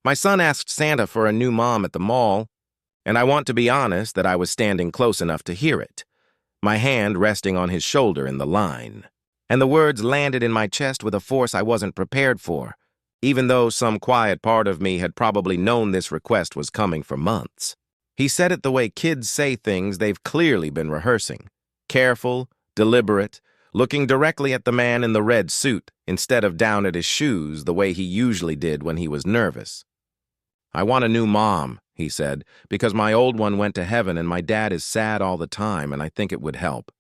My son asked Santa for a new mom at the mall, and I want to be honest that I was standing close enough to hear it, my hand resting on his shoulder in the line. And the words landed in my chest with a force I wasn't prepared for, even though some quiet part of me had probably known this request was coming for months. He said it the way kids say things they've clearly been rehearsing. Careful, deliberate, looking directly at the man in the red suit instead of down at his shoes the way he usually did when he was nervous. "I want a new mom," he said, "because my old one went to heaven and my dad is sad all the time and I think it would help."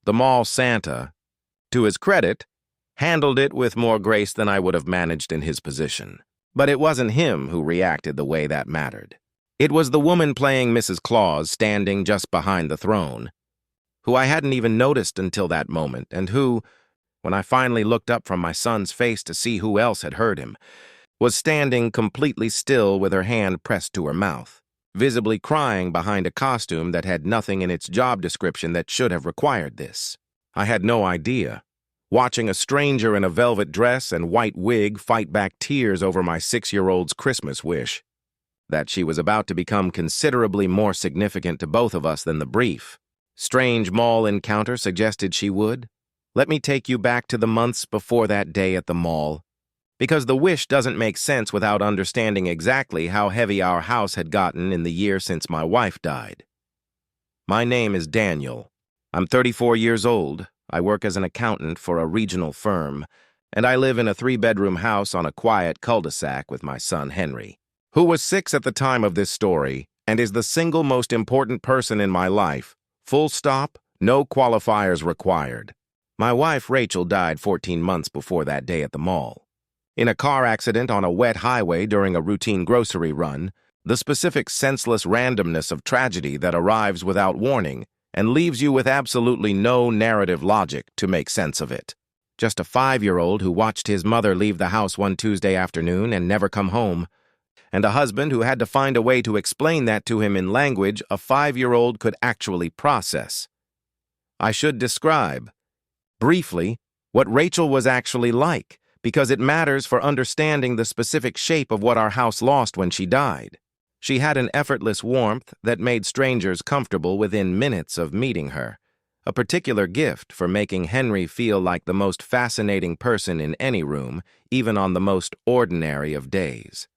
The mall Santa, to his credit, handled it with more grace than I would have managed in his position. But it wasn't him who reacted the way that mattered. It was the woman playing Mrs. Claus standing just behind the throne, who I hadn't even noticed until that moment, and who, when I finally looked up from my son's face to see who else had heard him, was standing completely still with her hand pressed to her mouth, visibly crying behind a costume that had nothing in its job description that should have required this. I had no idea. Watching a stranger in a velvet dress and white wig fight back tears over my 6-year-old's Christmas wish, that she was about to become considerably more significant to both of us than the brief, strange mall encounter suggested she would. Let me take you back to the months before that day at the mall, because the wish doesn't make sense without understanding exactly how heavy our house had gotten in the year since my wife died. My name is Daniel. I'm 34 years old. I work as an accountant for a regional firm, and I live in a 3-bedroom house on a quiet cul-de-sac with my son Henry, who was 6 at the time of this story and is the single most important person in my life. Full stop, no qualifiers required. My wife Rachel died 14 months before that day at the mall, in a car accident on a wet highway during a routine grocery run, the specific senseless randomness of tragedy that arrives without warning and leaves you with absolutely no narrative logic to make sense of it. Just a 5-year-old who watched his mother leave the house one Tuesday afternoon and never come home, and a husband who had to find a way to explain that to him in language a 5-year-old could actually process. I should describe, briefly, what Rachel was actually like, because it matters for understanding the specific shape of what our house lost when she died. She had an effortless warmth that made strangers comfortable within minutes of meeting her, a particular gift for making Henry feel like the most fascinating person in any room, even on the most ordinary of days.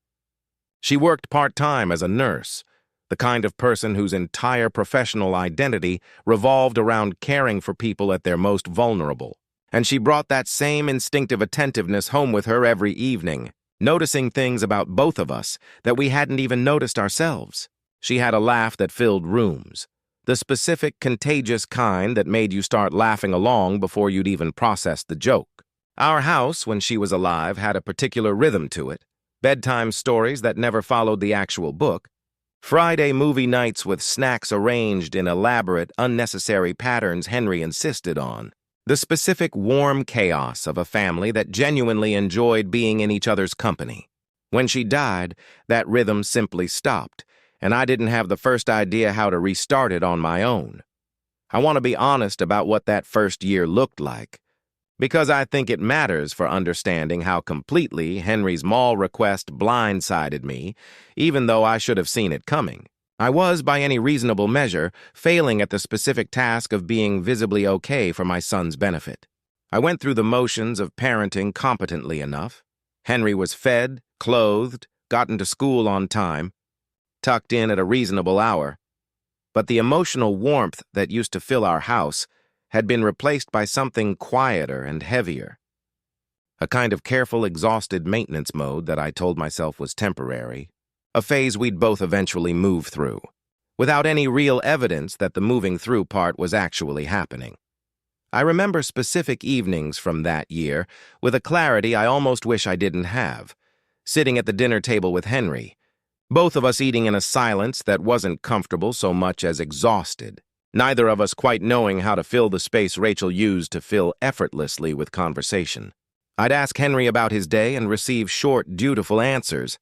She worked part-time as a nurse, the kind of person whose entire professional identity revolved around caring for people at their most vulnerable. And she brought that same instinctive attentiveness home with her every evening, noticing things about both of us that we hadn't even noticed ourselves. She had a laugh that filled rooms, the specific contagious kind that made you start laughing along before you'd even processed the joke. Our house, when she was alive, had a particular rhythm to it. Bedtime stories that never followed the actual book. Friday movie nights with snacks arranged in elaborate, unnecessary patterns Henry insisted on. The specific warm chaos of a family that genuinely enjoyed being in each other's company. When she died, that rhythm simply stopped, and I didn't have the first idea how to restart it on my own. I want to be honest about what that first year looked like, because I think it matters for understanding how completely Henry's mall request blindsided me, even though I should have seen it coming. I was, by any reasonable measure, failing at the specific task of being visibly okay for my son's benefit. I went through the motions of parenting competently enough. Henry was fed, clothed, gotten to school on time, tucked in at a reasonable hour. But the emotional warmth that used to fill our house had been replaced by something quieter and heavier. A kind of careful, exhausted maintenance mode that I told myself was temporary. A phase we'd both eventually move through, without any real evidence that the moving through part was actually happening. I remember specific evenings from that year with a clarity I almost wish I didn't have, sitting at the dinner table with Henry, both of us eating in a silence that wasn't comfortable so much as exhausted, neither of us quite knowing how to fill the space Rachel used to fill effortlessly with conversation. I'd ask Henry about his day and receive short, dutiful answers,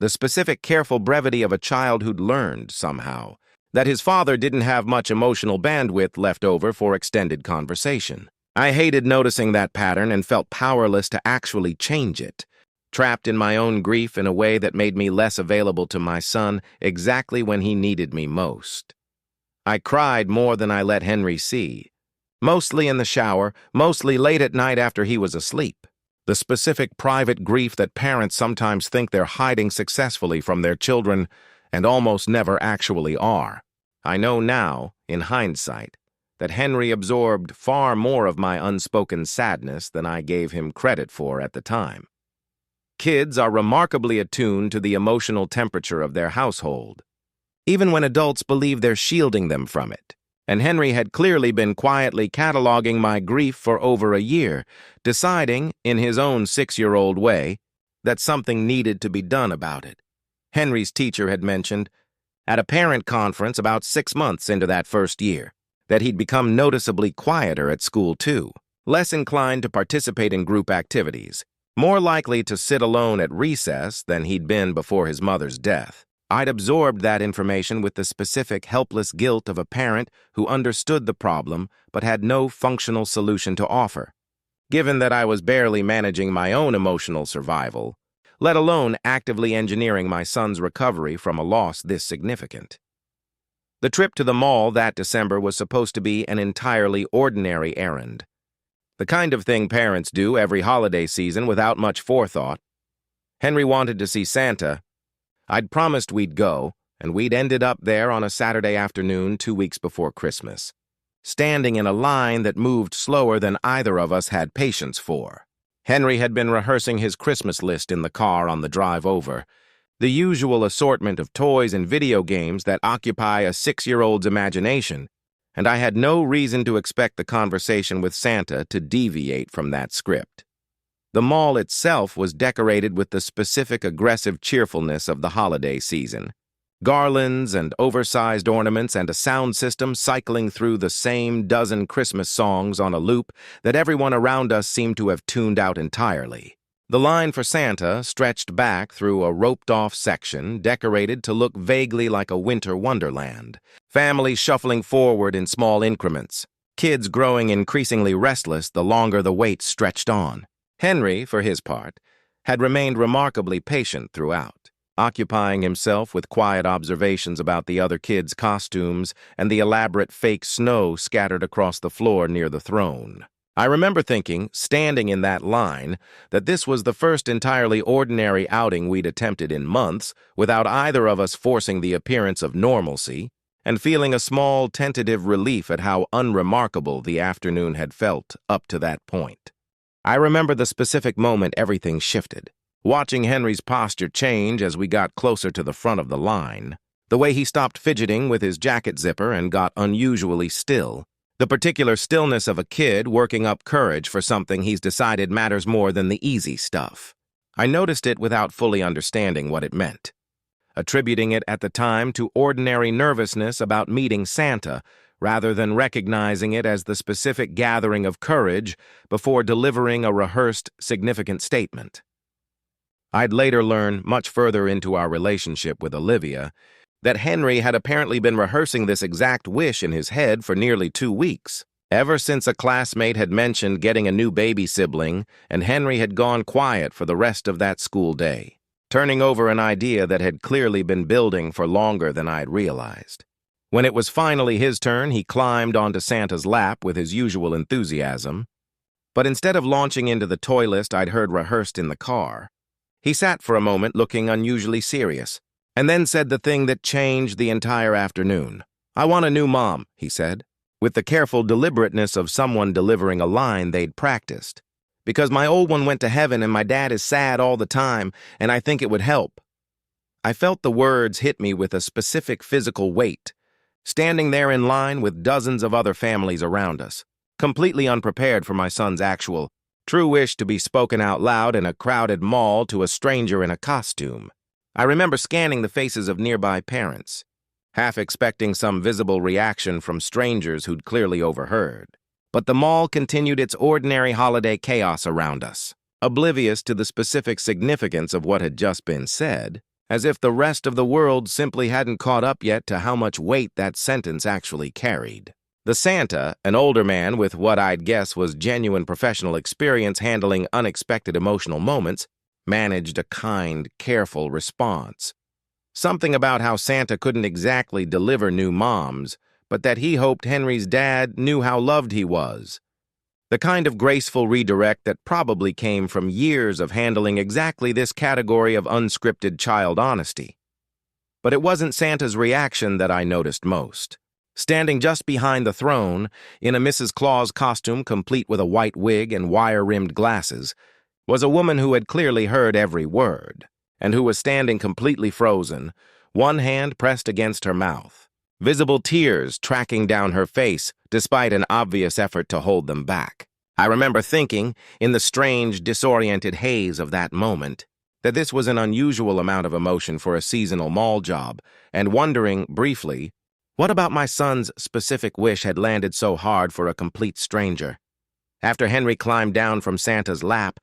the specific careful brevity of a child who'd learned, somehow, that his father didn't have much emotional bandwidth left over for extended conversation. I hated noticing that pattern and felt powerless to actually change it, trapped in my own grief in a way that made me less available to my son exactly when he needed me most. I cried more than I let Henry see, mostly in the shower, mostly late at night after he was asleep. The specific private grief that parents sometimes think they're hiding successfully from their children and almost never actually are. I know now, in hindsight, that Henry absorbed far more of my unspoken sadness than I gave him credit for at the time. Kids are remarkably attuned to the emotional temperature of their household, even when adults believe they're shielding them from it. And Henry had clearly been quietly cataloging my grief for over a year, deciding, in his own 6-year-old way, that something needed to be done about it. Henry's teacher had mentioned, at a parent conference about 6 months into that first year, that he'd become noticeably quieter at school too, less inclined to participate in group activities, more likely to sit alone at recess than he'd been before his mother's death. I'd absorbed that information with the specific helpless guilt of a parent who understood the problem but had no functional solution to offer. Given that I was barely managing my own emotional survival, let alone actively engineering my son's recovery from a loss this significant. The trip to the mall that December was supposed to be an entirely ordinary errand. The kind of thing parents do every holiday season without much forethought. Henry wanted to see Santa. I'd promised we'd go, and we'd ended up there on a Saturday afternoon 2 weeks before Christmas, standing in a line that moved slower than either of us had patience for. Henry had been rehearsing his Christmas list in the car on the drive over, the usual assortment of toys and video games that occupy a 6-year-old's imagination, and I had no reason to expect the conversation with Santa to deviate from that script. The mall itself was decorated with the specific aggressive cheerfulness of the holiday season. Garlands and oversized ornaments and a sound system cycling through the same dozen Christmas songs on a loop that everyone around us seemed to have tuned out entirely. The line for Santa stretched back through a roped-off section decorated to look vaguely like a winter wonderland, families shuffling forward in small increments, kids growing increasingly restless the longer the wait stretched on. Henry, for his part, had remained remarkably patient throughout, occupying himself with quiet observations about the other kids' costumes and the elaborate fake snow scattered across the floor near the throne. I remember thinking, standing in that line, that this was the first entirely ordinary outing we'd attempted in months without either of us forcing the appearance of normalcy, and feeling a small tentative relief at how unremarkable the afternoon had felt up to that point. I remember the specific moment everything shifted, watching Henry's posture change as we got closer to the front of the line, the way he stopped fidgeting with his jacket zipper and got unusually still, the particular stillness of a kid working up courage for something he's decided matters more than the easy stuff. I noticed it without fully understanding what it meant, attributing it at the time to ordinary nervousness about meeting Santa, rather than recognizing it as the specific gathering of courage before delivering a rehearsed, significant statement. I'd later learn, much further into our relationship with Olivia, that Henry had apparently been rehearsing this exact wish in his head for nearly 2 weeks, ever since a classmate had mentioned getting a new baby sibling, and Henry had gone quiet for the rest of that school day, turning over an idea that had clearly been building for longer than I'd realized. When it was finally his turn, he climbed onto Santa's lap with his usual enthusiasm. But instead of launching into the toy list I'd heard rehearsed in the car, he sat for a moment looking unusually serious, and then said the thing that changed the entire afternoon. "I want a new mom," he said, with the careful deliberateness of someone delivering a line they'd practiced. "Because my old one went to heaven and my dad is sad all the time, and I think it would help." I felt the words hit me with a specific physical weight, standing there in line with dozens of other families around us, completely unprepared for my son's actual, true wish to be spoken out loud in a crowded mall to a stranger in a costume. I remember scanning the faces of nearby parents, half expecting some visible reaction from strangers who'd clearly overheard. But the mall continued its ordinary holiday chaos around us, oblivious to the specific significance of what had just been said, as if the rest of the world simply hadn't caught up yet to how much weight that sentence actually carried. The Santa, an older man with what I'd guess was genuine professional experience handling unexpected emotional moments, managed a kind, careful response. Something about how Santa couldn't exactly deliver new moms, but that he hoped Henry's dad knew how loved he was. The kind of graceful redirect that probably came from years of handling exactly this category of unscripted child honesty. But it wasn't Santa's reaction that I noticed most. Standing just behind the throne, in a Mrs. Claus costume complete with a white wig and wire-rimmed glasses, was a woman who had clearly heard every word, and who was standing completely frozen, one hand pressed against her mouth, visible tears tracking down her face despite an obvious effort to hold them back. I remember thinking, in the strange, disoriented haze of that moment, that this was an unusual amount of emotion for a seasonal mall job, and wondering, briefly, what about my son's specific wish had landed so hard for a complete stranger? After Henry climbed down from Santa's lap,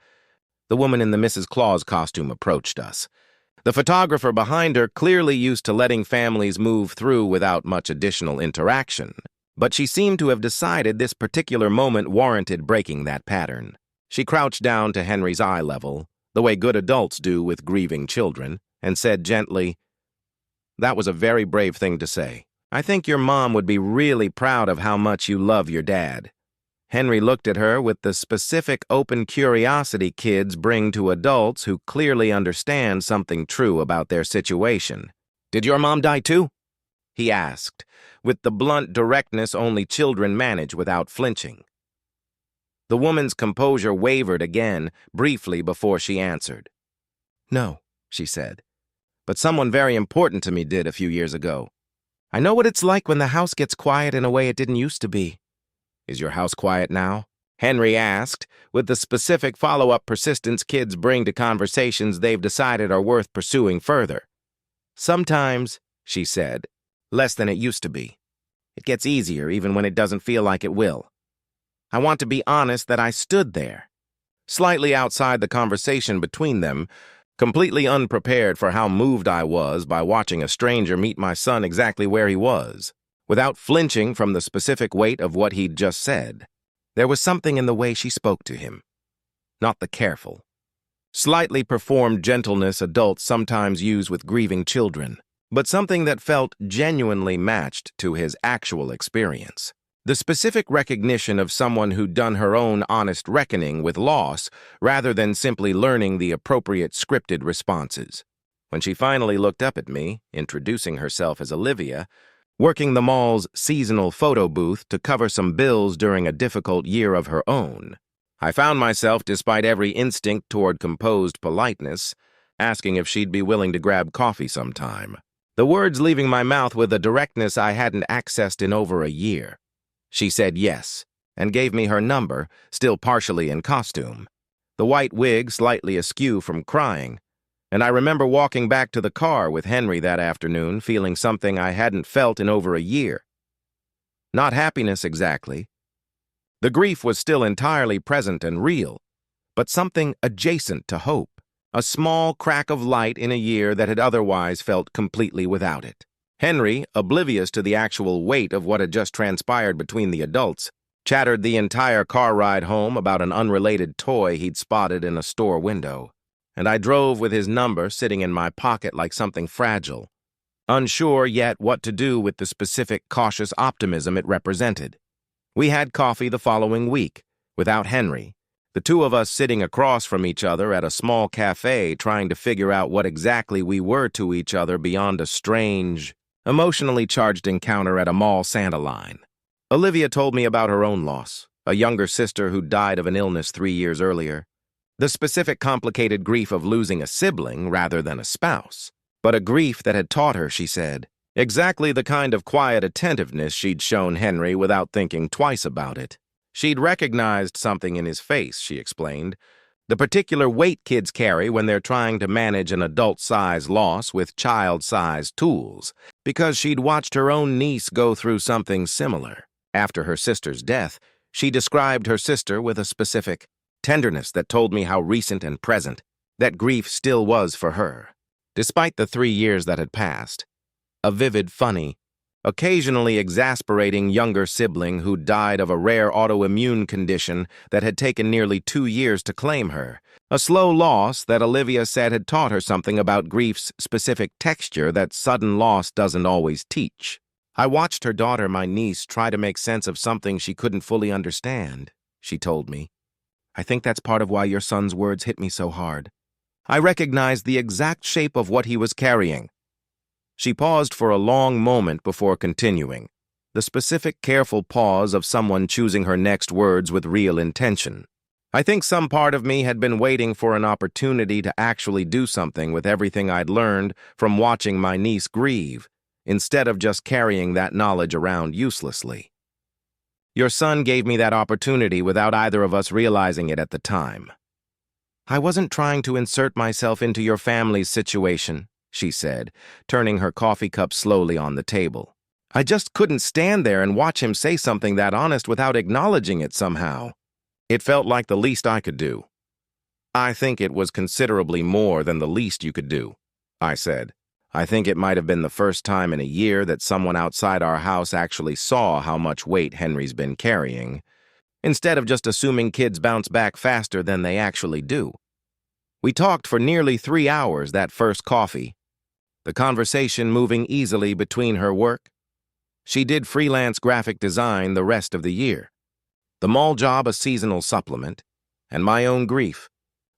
the woman in the Mrs. Claus costume approached us. The photographer behind her clearly used to letting families move through without much additional interaction, but she seemed to have decided this particular moment warranted breaking that pattern. She crouched down to Henry's eye level, the way good adults do with grieving children, and said gently, "That was a very brave thing to say. I think your mom would be really proud of how much you love your dad." Henry looked at her with the specific open curiosity kids bring to adults who clearly understand something true about their situation. "Did your mom die too?" he asked, with the blunt directness only children manage without flinching. The woman's composure wavered again, briefly before she answered. "No," she said, "but someone very important to me did a few years ago. I know what it's like when the house gets quiet in a way it didn't used to be." "Is your house quiet now?" Henry asked, with the specific follow-up persistence kids bring to conversations they've decided are worth pursuing further. "Sometimes," she said, "less than it used to be. It gets easier even when it doesn't feel like it will. I want to be honest that I stood there, slightly outside the conversation between them, completely unprepared for how moved I was by watching a stranger meet my son exactly where he was, without flinching from the specific weight of what he'd just said. There was something in the way she spoke to him. Not the careful, slightly performed gentleness adults sometimes use with grieving children, but something that felt genuinely matched to his actual experience. The specific recognition of someone who'd done her own honest reckoning with loss rather than simply learning the appropriate scripted responses. When she finally looked up at me, introducing herself as Olivia, working the mall's seasonal photo booth to cover some bills during a difficult year of her own, I found myself, despite every instinct toward composed politeness, asking if she'd be willing to grab coffee sometime. The words leaving my mouth with a directness I hadn't accessed in over a year. She said yes, and gave me her number, still partially in costume, the white wig slightly askew from crying, and I remember walking back to the car with Henry that afternoon feeling something I hadn't felt in over a year. Not happiness exactly. The grief was still entirely present and real, but something adjacent to hope, a small crack of light in a year that had otherwise felt completely without it. Henry, oblivious to the actual weight of what had just transpired between the adults, chattered the entire car ride home about an unrelated toy he'd spotted in a store window, and I drove with his number sitting in my pocket like something fragile, unsure yet what to do with the specific cautious optimism it represented. We had coffee the following week, without Henry, the two of us sitting across from each other at a small cafe trying to figure out what exactly we were to each other beyond a strange, emotionally charged encounter at a mall Santa line. Olivia told me about her own loss, a younger sister who died of an illness 3 years earlier. The specific complicated grief of losing a sibling rather than a spouse, but a grief that had taught her, she said, exactly the kind of quiet attentiveness she'd shown Henry without thinking twice about it. She'd recognized something in his face, she explained, the particular weight kids carry when they're trying to manage an adult-sized loss with child-sized tools, because she'd watched her own niece go through something similar. After her sister's death, she described her sister with a specific tenderness that told me how recent and present that grief still was for her. Despite the 3 years that had passed, a vivid, funny, occasionally exasperating younger sibling who died of a rare autoimmune condition that had taken nearly 2 years to claim her A slow loss that Olivia said had taught her something about grief's specific texture that sudden loss doesn't always teach. I watched her daughter, my niece, try to make sense of something she couldn't fully understand, she told me. I think that's part of why your son's words hit me so hard. I recognized the exact shape of what he was carrying. She paused for a long moment before continuing, the specific, careful pause of someone choosing her next words with real intention. I think some part of me had been waiting for an opportunity to actually do something with everything I'd learned from watching my niece grieve, instead of just carrying that knowledge around uselessly. Your son gave me that opportunity without either of us realizing it at the time. I wasn't trying to insert myself into your family's situation, she said, turning her coffee cup slowly on the table. I just couldn't stand there and watch him say something that honest without acknowledging it somehow. It felt like the least I could do. I think it was considerably more than the least you could do, I said. I think it might have been the first time in a year that someone outside our house actually saw how much weight Henry's been carrying, instead of just assuming kids bounce back faster than they actually do. We talked for nearly 3 hours that first coffee, the conversation moving easily between her work. She did freelance graphic design the rest of the year, the mall job a seasonal supplement, and my own grief,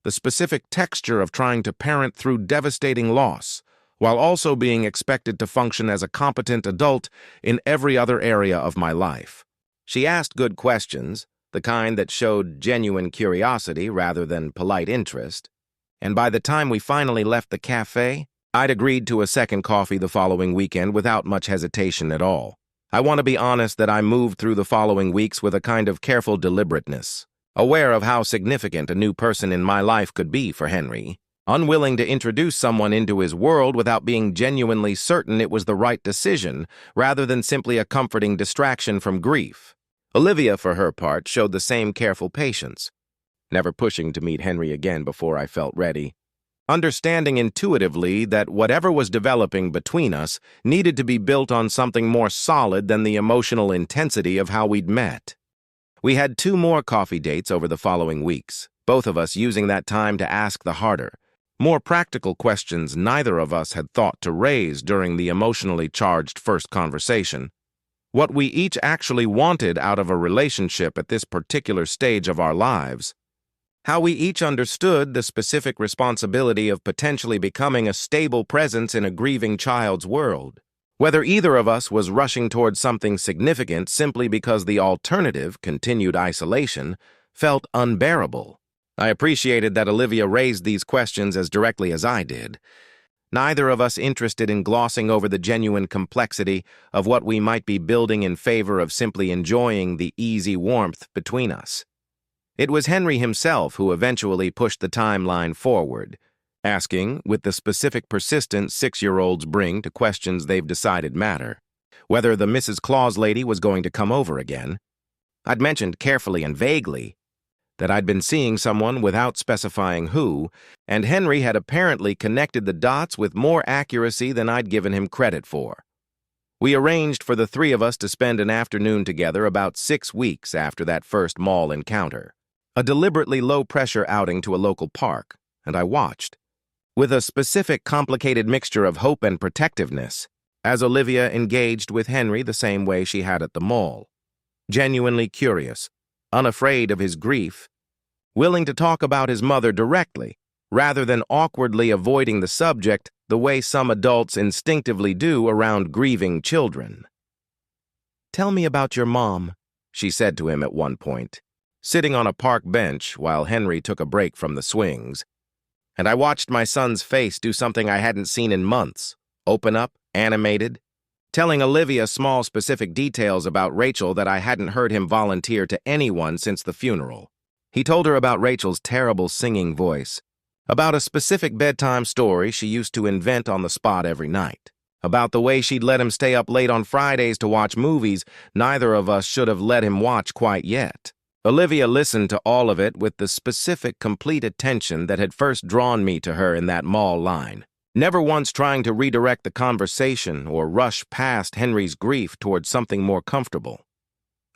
the specific texture of trying to parent through devastating loss, while also being expected to function as a competent adult in every other area of my life. She asked good questions, the kind that showed genuine curiosity rather than polite interest, and by the time we finally left the cafe, I'd agreed to a second coffee the following weekend without much hesitation at all. I want to be honest that I moved through the following weeks with a kind of careful deliberateness, aware of how significant a new person in my life could be for Henry, unwilling to introduce someone into his world without being genuinely certain it was the right decision, rather than simply a comforting distraction from grief. Olivia, for her part, showed the same careful patience, never pushing to meet Henry again before I felt ready, understanding intuitively that whatever was developing between us needed to be built on something more solid than the emotional intensity of how we'd met. We had 2 more coffee dates over the following weeks, both of us using that time to ask the harder, more practical questions neither of us had thought to raise during the emotionally charged first conversation. What we each actually wanted out of a relationship at this particular stage of our lives. How we each understood the specific responsibility of potentially becoming a stable presence in a grieving child's world. Whether either of us was rushing towards something significant simply because the alternative, continued isolation, felt unbearable. I appreciated that Olivia raised these questions as directly as I did, neither of us interested in glossing over the genuine complexity of what we might be building in favor of simply enjoying the easy warmth between us. It was Henry himself who eventually pushed the timeline forward, asking, with the specific persistence 6-year-olds bring to questions they've decided matter, whether the Mrs. Claus lady was going to come over again. I'd mentioned carefully and vaguely that I'd been seeing someone without specifying who, and Henry had apparently connected the dots with more accuracy than I'd given him credit for. We arranged for the 3 of us to spend an afternoon together about 6 weeks after that first mall encounter. A deliberately low-pressure outing to a local park, and I watched, with a specific complicated mixture of hope and protectiveness, as Olivia engaged with Henry the same way she had at the mall, genuinely curious, unafraid of his grief, willing to talk about his mother directly, rather than awkwardly avoiding the subject the way some adults instinctively do around grieving children. "Tell me about your mom," she said to him at one point, sitting on a park bench while Henry took a break from the swings, and I watched my son's face do something I hadn't seen in months, open up, animated, telling Olivia small specific details about Rachel that I hadn't heard him volunteer to anyone since the funeral. He told her about Rachel's terrible singing voice, about a specific bedtime story she used to invent on the spot every night, about the way she'd let him stay up late on Fridays to watch movies neither of us should have let him watch quite yet. Olivia listened to all of it with the specific, complete attention that had first drawn me to her in that mall line, never once trying to redirect the conversation or rush past Henry's grief towards something more comfortable.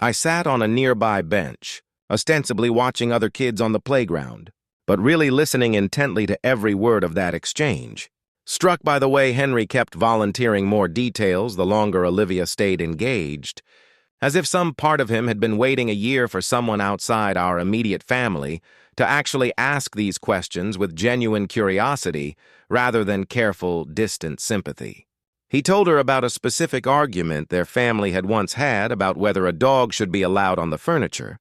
I sat on a nearby bench, ostensibly watching other kids on the playground, but really listening intently to every word of that exchange. Struck by the way Henry kept volunteering more details the longer Olivia stayed engaged, as if some part of him had been waiting a year for someone outside our immediate family to actually ask these questions with genuine curiosity rather than careful, distant sympathy. He told her about a specific argument their family had once had about whether a dog should be allowed on the furniture,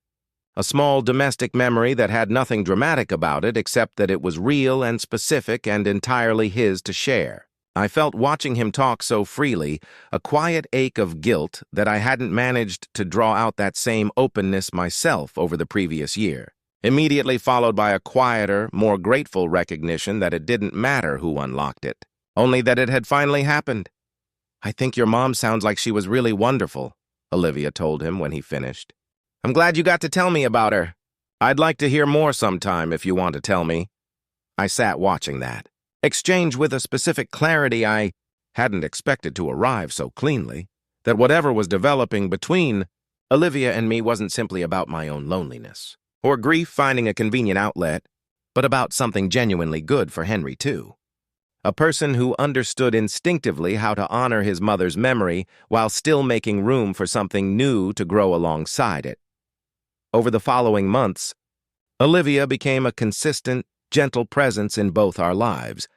a small domestic memory that had nothing dramatic about it except that it was real and specific and entirely his to share. I felt watching him talk so freely, a quiet ache of guilt that I hadn't managed to draw out that same openness myself over the previous year, immediately followed by a quieter, more grateful recognition that it didn't matter who unlocked it, only that it had finally happened. "I think your mom sounds like she was really wonderful," Olivia told him when he finished. "I'm glad you got to tell me about her. I'd like to hear more sometime if you want to tell me." I sat watching that exchange with a specific clarity I hadn't expected to arrive so cleanly, that whatever was developing between Olivia and me wasn't simply about my own loneliness or grief finding a convenient outlet, but about something genuinely good for Henry too. A person who understood instinctively how to honor his mother's memory while still making room for something new to grow alongside it. Over the following months, Olivia became a consistent, gentle presence in both our lives,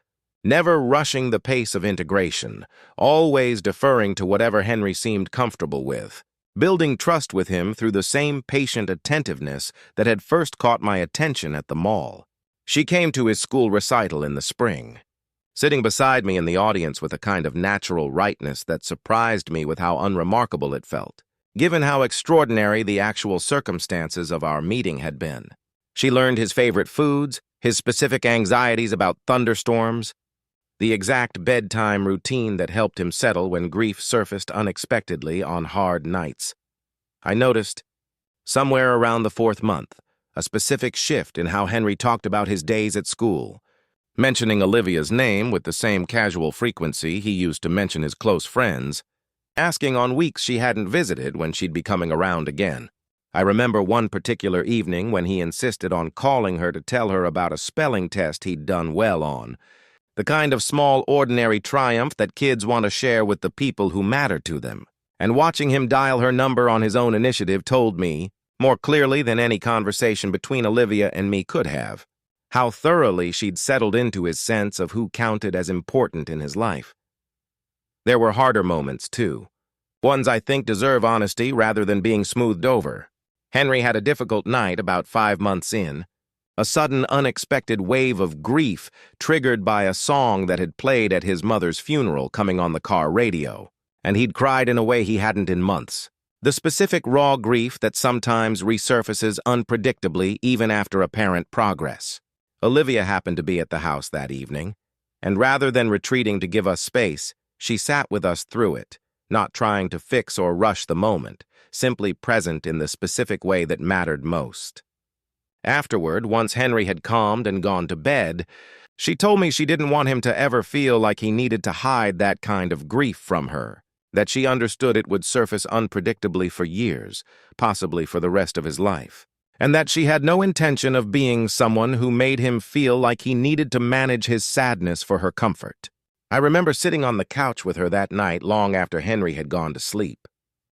never rushing the pace of integration, always deferring to whatever Henry seemed comfortable with, building trust with him through the same patient attentiveness that had first caught my attention at the mall. She came to his school recital in the spring, sitting beside me in the audience with a kind of natural rightness that surprised me with how unremarkable it felt, given how extraordinary the actual circumstances of our meeting had been. She learned his favorite foods, his specific anxieties about thunderstorms, the exact bedtime routine that helped him settle when grief surfaced unexpectedly on hard nights. I noticed, somewhere around the 4th month, a specific shift in how Henry talked about his days at school, mentioning Olivia's name with the same casual frequency he used to mention his close friends, asking on weeks she hadn't visited when she'd be coming around again. I remember one particular evening when he insisted on calling her to tell her about a spelling test he'd done well on, the kind of small, ordinary triumph that kids want to share with the people who matter to them. And watching him dial her number on his own initiative told me, more clearly than any conversation between Olivia and me could have, how thoroughly she'd settled into his sense of who counted as important in his life. There were harder moments, too, ones I think deserve honesty rather than being smoothed over. Henry had a difficult night about 5 months in, a sudden unexpected wave of grief triggered by a song that had played at his mother's funeral coming on the car radio, and he'd cried in a way he hadn't in months. The specific raw grief that sometimes resurfaces unpredictably even after apparent progress. Olivia happened to be at the house that evening, and rather than retreating to give us space, she sat with us through it, not trying to fix or rush the moment, simply present in the specific way that mattered most. Afterward, once Henry had calmed and gone to bed, she told me she didn't want him to ever feel like he needed to hide that kind of grief from her, that she understood it would surface unpredictably for years, possibly for the rest of his life, and that she had no intention of being someone who made him feel like he needed to manage his sadness for her comfort. I remember sitting on the couch with her that night long after Henry had gone to sleep,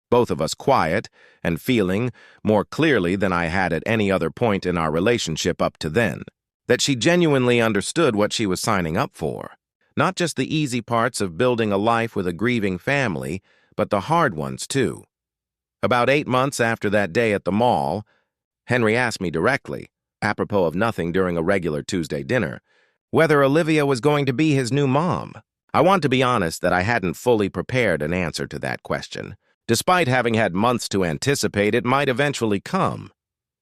both of us quiet and feeling, more clearly than I had at any other point in our relationship up to then, that she genuinely understood what she was signing up for. Not just the easy parts of building a life with a grieving family, but the hard ones too. About 8 months after that day at the mall, Henry asked me directly, apropos of nothing during a regular Tuesday dinner, whether Olivia was going to be his new mom. I want to be honest that I hadn't fully prepared an answer to that question, despite having had months to anticipate it might eventually come.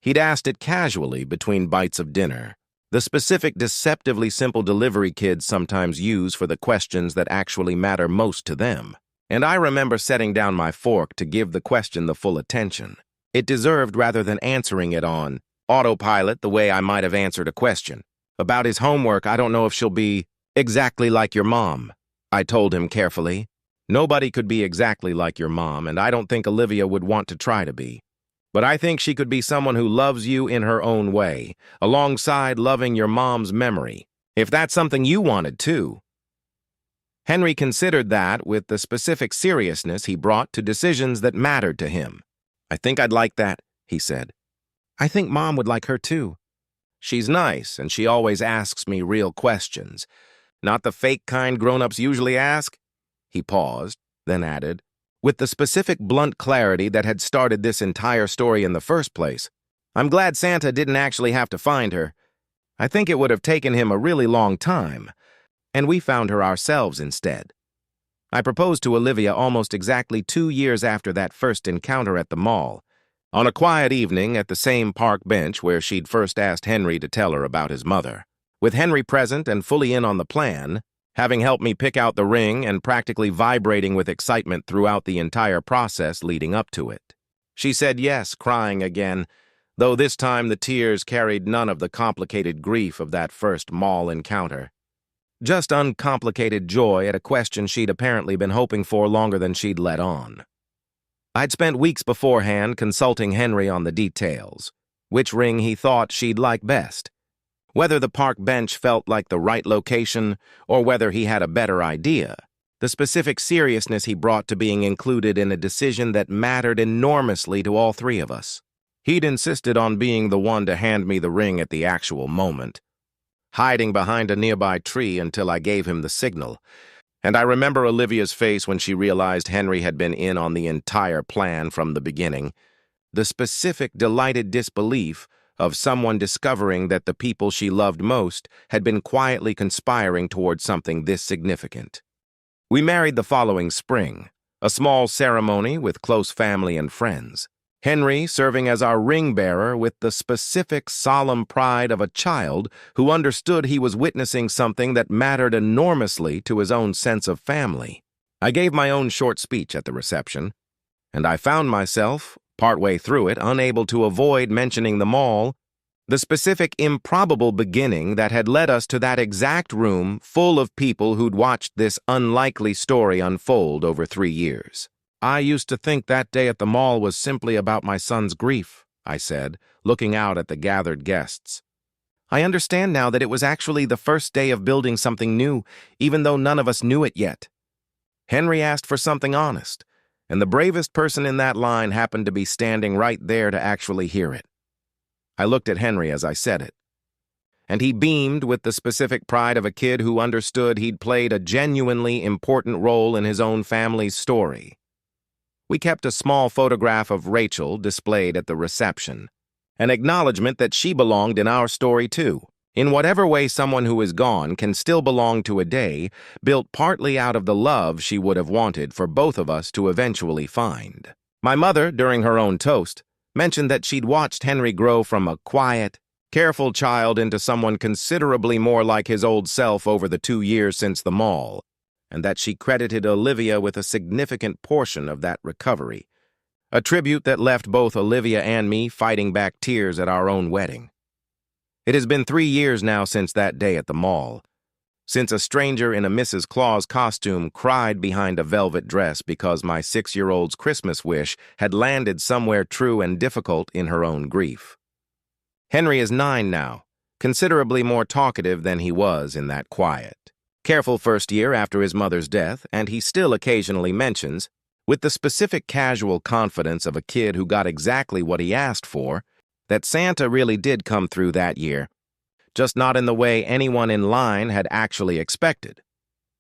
He'd asked it casually between bites of dinner, the specific deceptively simple delivery kids sometimes use for the questions that actually matter most to them. And I remember setting down my fork to give the question the full attention it deserved rather than answering it on autopilot the way I might have answered a question. About his homework, I don't know if she'll be exactly like your mom, I told him carefully. Nobody could be exactly like your mom, and I don't think Olivia would want to try to be. But I think she could be someone who loves you in her own way, alongside loving your mom's memory, if that's something you wanted too. Henry considered that with the specific seriousness he brought to decisions that mattered to him. I think I'd like that, he said. I think Mom would like her too. She's nice, and she always asks me real questions. Not the fake kind grown-ups usually ask? He paused, then added, with the specific blunt clarity that had started this entire story in the first place. I'm glad Santa didn't actually have to find her. I think it would have taken him a really long time, and we found her ourselves instead. I proposed to Olivia almost exactly 2 years after that first encounter at the mall, on a quiet evening at the same park bench where she'd first asked Henry to tell her about his mother. With Henry present and fully in on the plan, having helped me pick out the ring and practically vibrating with excitement throughout the entire process leading up to it. She said yes, crying again, though this time the tears carried none of the complicated grief of that first mall encounter. Just uncomplicated joy at a question she'd apparently been hoping for longer than she'd let on. I'd spent weeks beforehand consulting Henry on the details, which ring he thought she'd like best, whether the park bench felt like the right location or whether he had a better idea. The specific seriousness he brought to being included in a decision that mattered enormously to all three of us. He'd insisted on being the one to hand me the ring at the actual moment, hiding behind a nearby tree until I gave him the signal. And I remember Olivia's face when she realized Henry had been in on the entire plan from the beginning. The specific delighted disbelief of someone discovering that the people she loved most had been quietly conspiring towards something this significant. We married the following spring, a small ceremony with close family and friends. Henry serving as our ring bearer with the specific solemn pride of a child who understood he was witnessing something that mattered enormously to his own sense of family. I gave my own short speech at the reception, and I found myself, partway through it, unable to avoid mentioning the mall, the specific improbable beginning that had led us to that exact room full of people who'd watched this unlikely story unfold over 3 years. I used to think that day at the mall was simply about my son's grief, I said, looking out at the gathered guests. I understand now that it was actually the first day of building something new, even though none of us knew it yet. Henry asked for something honest, and the bravest person in that line happened to be standing right there to actually hear it. I looked at Henry as I said it, and he beamed with the specific pride of a kid who understood he'd played a genuinely important role in his own family's story. We kept a small photograph of Rachel displayed at the reception, an acknowledgement that she belonged in our story too, in whatever way someone who is gone can still belong to a day built partly out of the love she would have wanted for both of us to eventually find. My mother, during her own toast, mentioned that she'd watched Henry grow from a quiet, careful child into someone considerably more like his old self over the 2 years since the mall, and that she credited Olivia with a significant portion of that recovery, a tribute that left both Olivia and me fighting back tears at our own wedding. It has been 3 years now since that day at the mall, since a stranger in a Mrs. Claus costume cried behind a velvet dress because my 6-year-old's Christmas wish had landed somewhere true and difficult in her own grief. Henry is 9 now, considerably more talkative than he was in that quiet, careful first year after his mother's death, and he still occasionally mentions, with the specific casual confidence of a kid who got exactly what he asked for, that Santa really did come through that year, just not in the way anyone in line had actually expected.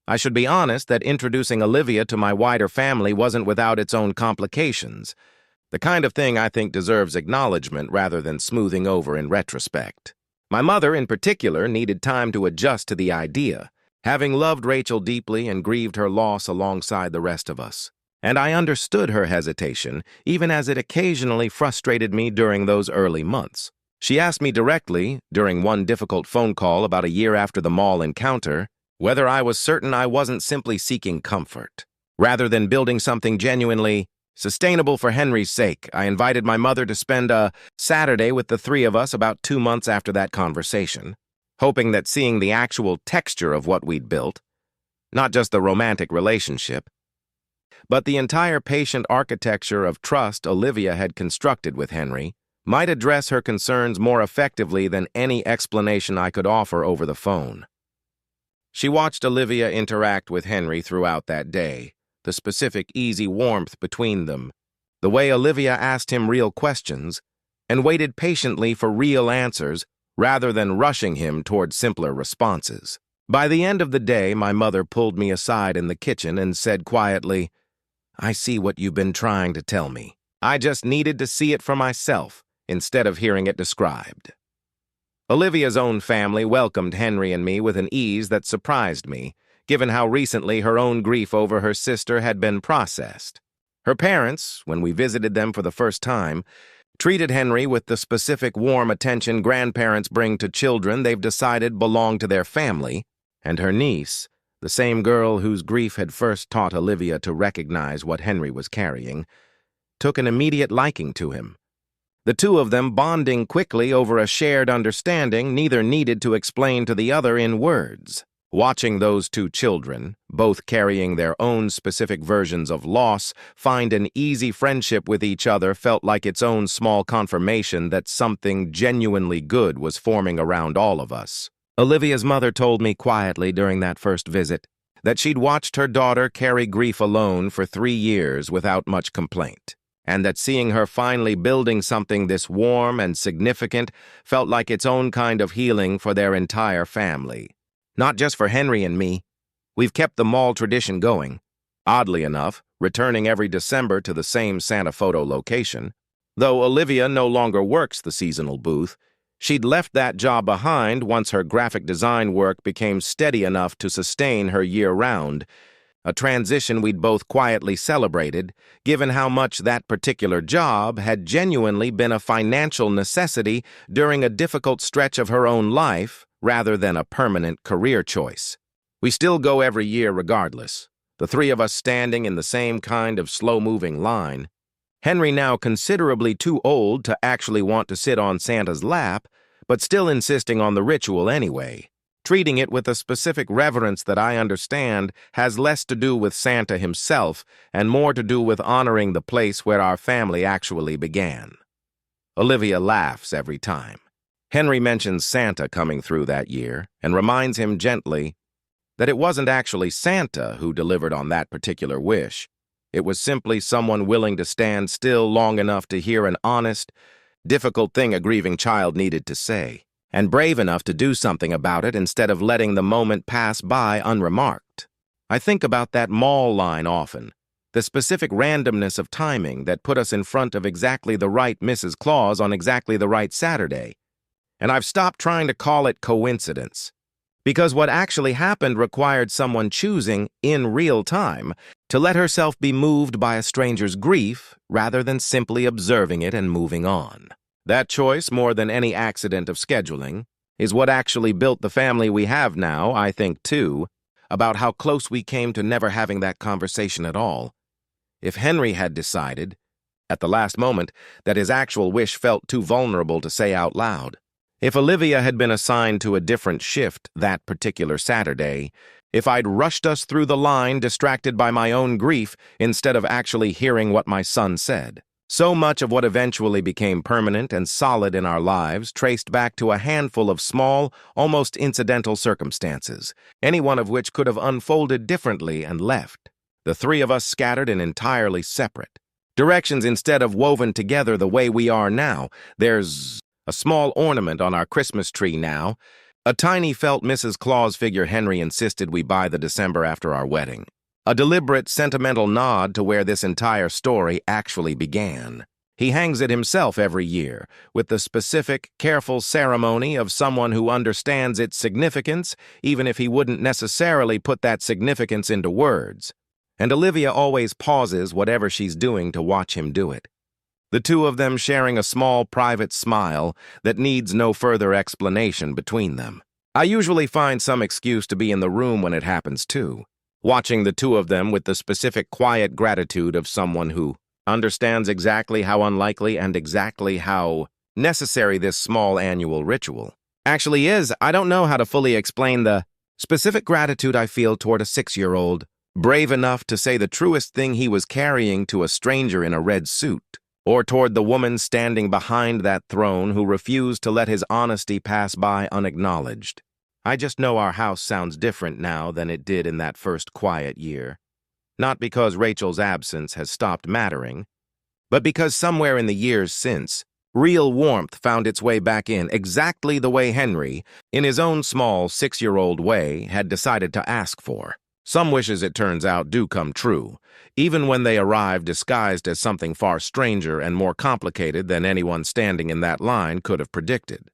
I should be honest that introducing Olivia to my wider family wasn't without its own complications, the kind of thing I think deserves acknowledgement rather than smoothing over in retrospect. My mother, in particular, needed time to adjust to the idea, having loved Rachel deeply and grieved her loss alongside the rest of us. And I understood her hesitation, even as it occasionally frustrated me during those early months. She asked me directly, during one difficult phone call about a year after the mall encounter, whether I was certain I wasn't simply seeking comfort. Rather than building something genuinely sustainable for Henry's sake, I invited my mother to spend a Saturday with the 3 of us about 2 months after that conversation, hoping that seeing the actual texture of what we'd built, not just the romantic relationship, But the entire patient architecture of trust Olivia had constructed with Henry might address her concerns more effectively than any explanation I could offer over the phone. She watched Olivia interact with Henry throughout that day, the specific, easy warmth between them, the way Olivia asked him real questions, and waited patiently for real answers rather than rushing him toward simpler responses. By the end of the day, my mother pulled me aside in the kitchen and said quietly, "I see what you've been trying to tell me. I just needed to see it for myself instead of hearing it described." Olivia's own family welcomed Henry and me with an ease that surprised me, given how recently her own grief over her sister had been processed. Her parents, when we visited them for the first time, treated Henry with the specific warm attention grandparents bring to children they've decided belong to their family, and her niece, the same girl whose grief had first taught Olivia to recognize what Henry was carrying, took an immediate liking to him. The two of them bonding quickly over a shared understanding neither needed to explain to the other in words. Watching those two children, both carrying their own specific versions of loss, find an easy friendship with each other felt like its own small confirmation that something genuinely good was forming around all of us. Olivia's mother told me quietly during that first visit that she'd watched her daughter carry grief alone for 3 years without much complaint, and that seeing her finally building something this warm and significant felt like its own kind of healing for their entire family. Not just for Henry and me. We've kept the mall tradition going, oddly enough, returning every December to the same Santa photo location. Though Olivia no longer works the seasonal booth, she'd left that job behind once her graphic design work became steady enough to sustain her year-round, a transition we'd both quietly celebrated, given how much that particular job had genuinely been a financial necessity during a difficult stretch of her own life, rather than a permanent career choice. We still go every year regardless, the three of us standing in the same kind of slow-moving line. Henry now considerably too old to actually want to sit on Santa's lap, but still insisting on the ritual anyway, treating it with a specific reverence that I understand has less to do with Santa himself and more to do with honoring the place where our family actually began. Olivia laughs every time. Henry mentions Santa coming through that year and reminds him gently that it wasn't actually Santa who delivered on that particular wish. It was simply someone willing to stand still long enough to hear an honest, difficult thing a grieving child needed to say, and brave enough to do something about it instead of letting the moment pass by unremarked. I think about that mall line often, the specific randomness of timing that put us in front of exactly the right Mrs. Claus on exactly the right Saturday. And I've stopped trying to call it coincidence, because what actually happened required someone choosing, in real time, to let herself be moved by a stranger's grief rather than simply observing it and moving on. That choice, more than any accident of scheduling, is what actually built the family we have now, I think, too, about how close we came to never having that conversation at all. If Henry had decided, at the last moment, that his actual wish felt too vulnerable to say out loud, if Olivia had been assigned to a different shift that particular Saturday, if I'd rushed us through the line distracted by my own grief instead of actually hearing what my son said. So much of what eventually became permanent and solid in our lives traced back to a handful of small, almost incidental circumstances, any one of which could have unfolded differently and left. The three of us scattered in entirely separate directions instead of woven together the way we are now. There's a small ornament on our Christmas tree now, a tiny felt Mrs. Claus figure Henry insisted we buy the December after our wedding. A deliberate, sentimental nod to where this entire story actually began. He hangs it himself every year, with the specific, careful ceremony of someone who understands its significance, even if he wouldn't necessarily put that significance into words. And Olivia always pauses whatever she's doing to watch him do it. The two of them sharing a small private smile that needs no further explanation between them. I usually find some excuse to be in the room when it happens too, watching the two of them with the specific quiet gratitude of someone who understands exactly how unlikely and exactly how necessary this small annual ritual actually is. I don't know how to fully explain the specific gratitude I feel toward a 6-year-old brave enough to say the truest thing he was carrying to a stranger in a red suit, or toward the woman standing behind that throne who refused to let his honesty pass by unacknowledged. I just know our house sounds different now than it did in that first quiet year. Not because Rachel's absence has stopped mattering, but because somewhere in the years since, real warmth found its way back in exactly the way Henry, in his own small 6-year-old way, had decided to ask for. Some wishes, it turns out, do come true, even when they arrive disguised as something far stranger and more complicated than anyone standing in that line could have predicted.